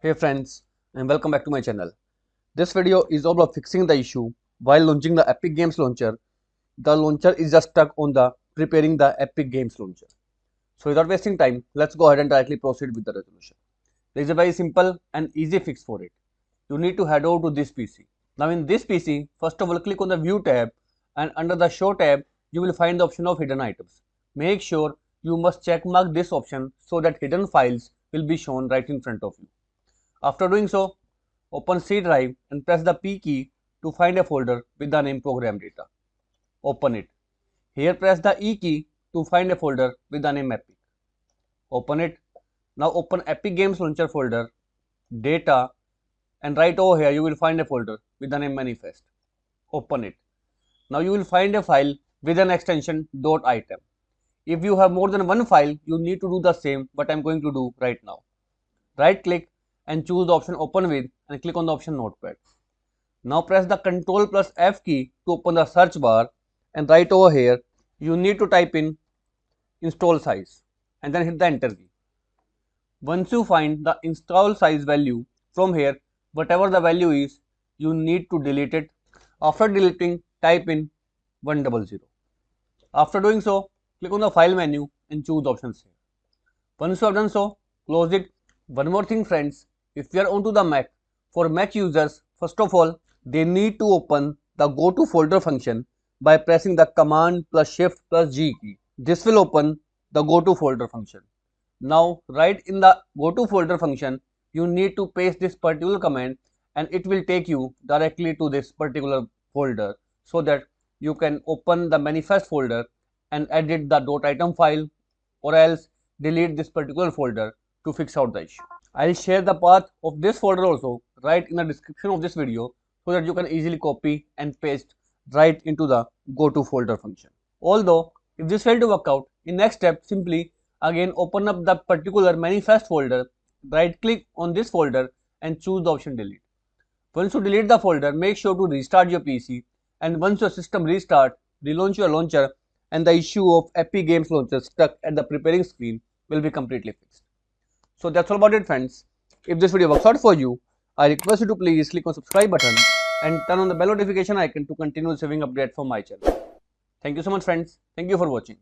Hey friends, and welcome back to my channel. This video is all about fixing the issue while launching the Epic Games Launcher. The launcher is just stuck on the preparing the Epic Games Launcher. So without wasting time, let's go ahead and directly proceed with the resolution. There is a very simple and easy fix for it. You need to head over to this PC. Now in this PC, first of all click on the View tab, and under the Show tab, you will find the option of Hidden Items. Make sure you must check mark this option so that hidden files will be shown right in front of you. After doing so, open C drive and press the P key to find a folder with the name program data. Open it. Here press the E key to find a folder with the name Epic. Open it. Now open Epic Games Launcher folder, data, and right over here you will find a folder with the name manifest. Open it. Now you will find a file with an extension .item. If you have more than one file, you need to do the same what I am going to do right now. Right click and choose the option Open With and click on the option Notepad. Now press the Ctrl plus F key to open the search bar, and right over here you need to type in install size and then hit the enter key. Once you find the install size value, from here whatever the value is, you need to delete it. After deleting, type in 100. After doing so, click on the file menu and choose the option save. Once you have done so, close it. One more thing friends, if we are onto the Mac, for Mac users, first of all, they need to open the go to folder function by pressing the command plus shift plus G key. This will open the go to folder function. Now, right in the go to folder function, you need to paste this particular command and it will take you directly to this particular folder so that you can open the manifest folder and edit the .item file, or else delete this particular folder to fix out the issue. I'll share the path of this folder also right in the description of this video so that you can easily copy and paste right into the go to folder function. Although if this failed to work out, in next step simply again open up the particular manifest folder, right click on this folder and choose the option delete. Once you delete the folder, make sure to restart your PC, and once your system restart, relaunch your launcher and the issue of Epic Games Launcher stuck at the preparing screen will be completely fixed. So that's all about it friends. If this video works out for you, I request you to please click on subscribe button and turn on the bell notification icon to continue receiving updates from my channel. Thank you so much friends. Thank you for watching.